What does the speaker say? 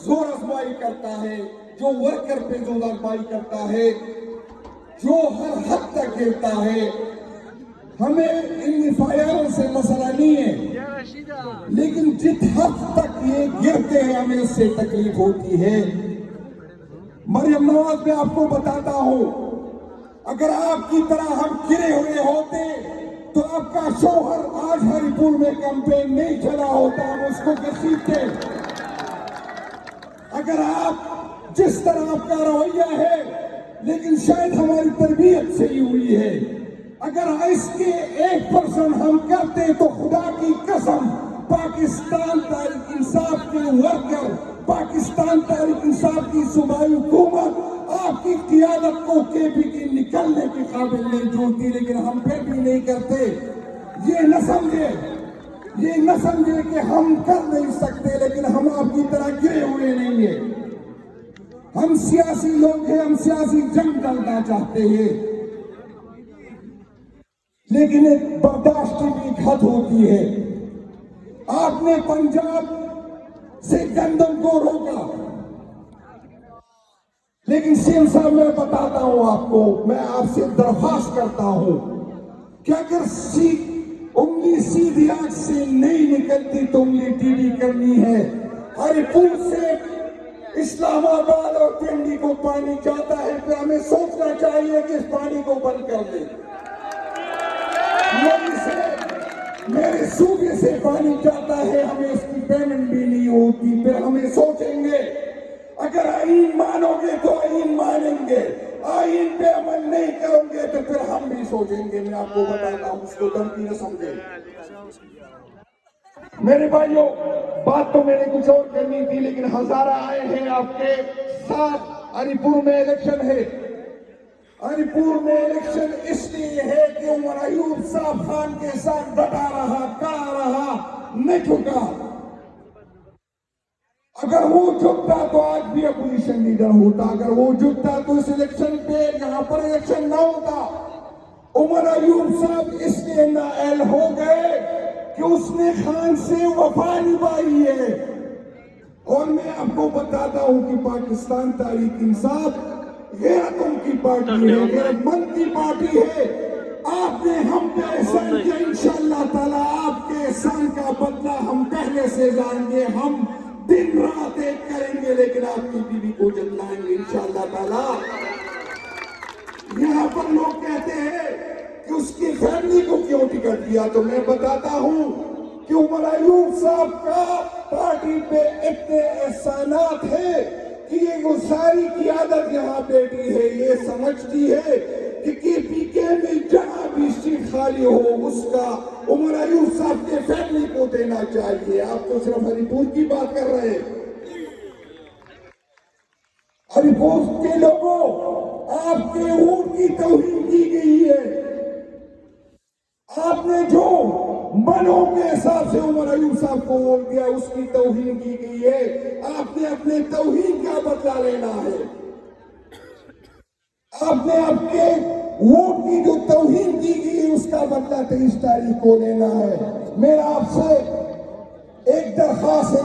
زور آزمائی کرتا ہے، جو ورکر پہ زور آزمائی کرتا ہے، جو ہر حد تک گرتا ہے. ہمیں ان فائروں سے مسئلہ نہیں ہے، لیکن جس حد تک یہ گرتے ہیں ہمیں اس سے تکلیف ہوتی ہے. مریم نواز میں آپ کو بتاتا ہوں، اگر آپ کی طرح ہم گرے ہوئے ہوتے تو آپ کا شوہر آج ہری پور میں کیمپین نہیں چلا ہوتا، ہم اس کو گھسیٹتے. اگر آپ جس طرح آپ کا رویہ ہے، لیکن شاید ہماری تربیت سے ہی ہوئی ہے، اگر اس کے 1% ہم کرتے تو خدا کی قسم پاکستان تحریک انصاف کے ورکر، پاکستان تحریک انصاف کی صوبائی حکومت آپ کی قیادت کو KP کی نکلنے کے قابل نہیں جوڑتی. لیکن ہم پھر بھی نہیں کرتے. یہ نہ سمجھے کہ ہم کر نہیں سکتے، لیکن ہم آپ کی طرح گرے ہوئے نہیں ہیں. ہم سیاسی لوگ ہیں، ہم سیاسی جنگ ڈالنا چاہتے ہیں، لیکن ایک برداشت کی بھی ایک حد ہوتی ہے. آپ نے پنجاب سے گندم کو روکا، لیکن CM صاحب میں بتاتا ہوں آپ کو، میں آپ سے درخواست کرتا ہوں کہ اگر انگلی سیدھی آنکھ سے نہیں نکلتی تو انگلی ٹیڑھی کرنی ہے. ہری پور سے اسلام آباد اور پنڈی کو پانی جاتا ہے، پھر ہمیں سوچنا چاہیے کہ اس پانی کو بند کر دیں. میرے صوبے سے پانی جاتا ہے، ہمیں اس کی پیمنٹ بھی نہیں ہوتی. پھر ہمیں سوچیں گے، اگر آئین مانو گے تو آئین مانیں گے، آئین پہ عمل نہیں کرو گے تو پھر ہم بھی سوچیں گے. میں آپ کو بتاتا ہوں، اس کو دھمکی نہ سمجھے. میرے بھائیوں، بات تو میں نے کچھ اور کرنی تھی، لیکن ہزارہ آئے ہیں آپ کے ساتھ. ہری پور میں الیکشن ہے. ہری پور میں الیکشن اس لیے ہے کہ عمر ایوب صاحب خان کے ساتھ ڈٹا رہا، کہا رہا، نہیں جھکا. اگر وہ جھکتا تو آج بھی اپوزیشن لیڈر ہوتا. اگر وہ جھکتا تو اس الیکشن پہ یہاں پر الیکشن نہ ہوتا. عمر ایوب صاحب اس لیے نااہل ہو گئے کہ اس نے خان سے وفا نبھائی ہے. اور میں آپ کو بتاتا ہوں کہ پاکستان تحریک انصاف غیرتوں کی پارٹی ہے، غیرت مند کی پارٹی ہے. آپ نے ہم پہ احسان کیا، انشاءاللہ تعالیٰ آپ کے احسان کا بدلہ ہم پہلے سے جائیں گے. ہم دن رات ایک کریں گے، لیکن آپ کی بیوی کو جتلائیں گے انشاءاللہ تعالیٰ. یہاں پر لوگ کہتے ہیں کہ اس کی فیملی کو کیوں ٹکٹ دیا، تو میں بتاتا ہوں کہ عمر ایوب صاحب کا پارٹی پہ اتنے احسانات ہیں کہ یہ وہ ساری قیادت یہاں بیٹھی ہے، یہ سمجھتی ہے کہ KPK میں جہاں بھی سیٹ خالی ہو اس کا عمر ایوب صاحب کے فیملی کو دینا چاہیے. آپ تو صرف ہری پور کی بات کر رہے ہیں. ہری پور کے لوگوں، آپ کے ووٹ کی توہین کی گئی ہے. آپ نے جو منوں کے حساب سے عمر ایوب صاحب کو ووٹ دیا اس کی توہین کی گئی ہے. آپ نے اپنے توہین کا بدلہ لینا ہے. آپ نے آپ کے ووٹ کی جو توہین کی گئی اس کا بدلہ 23 تاریخ کو لینا ہے. میرا آپ سے ایک درخواست ہے.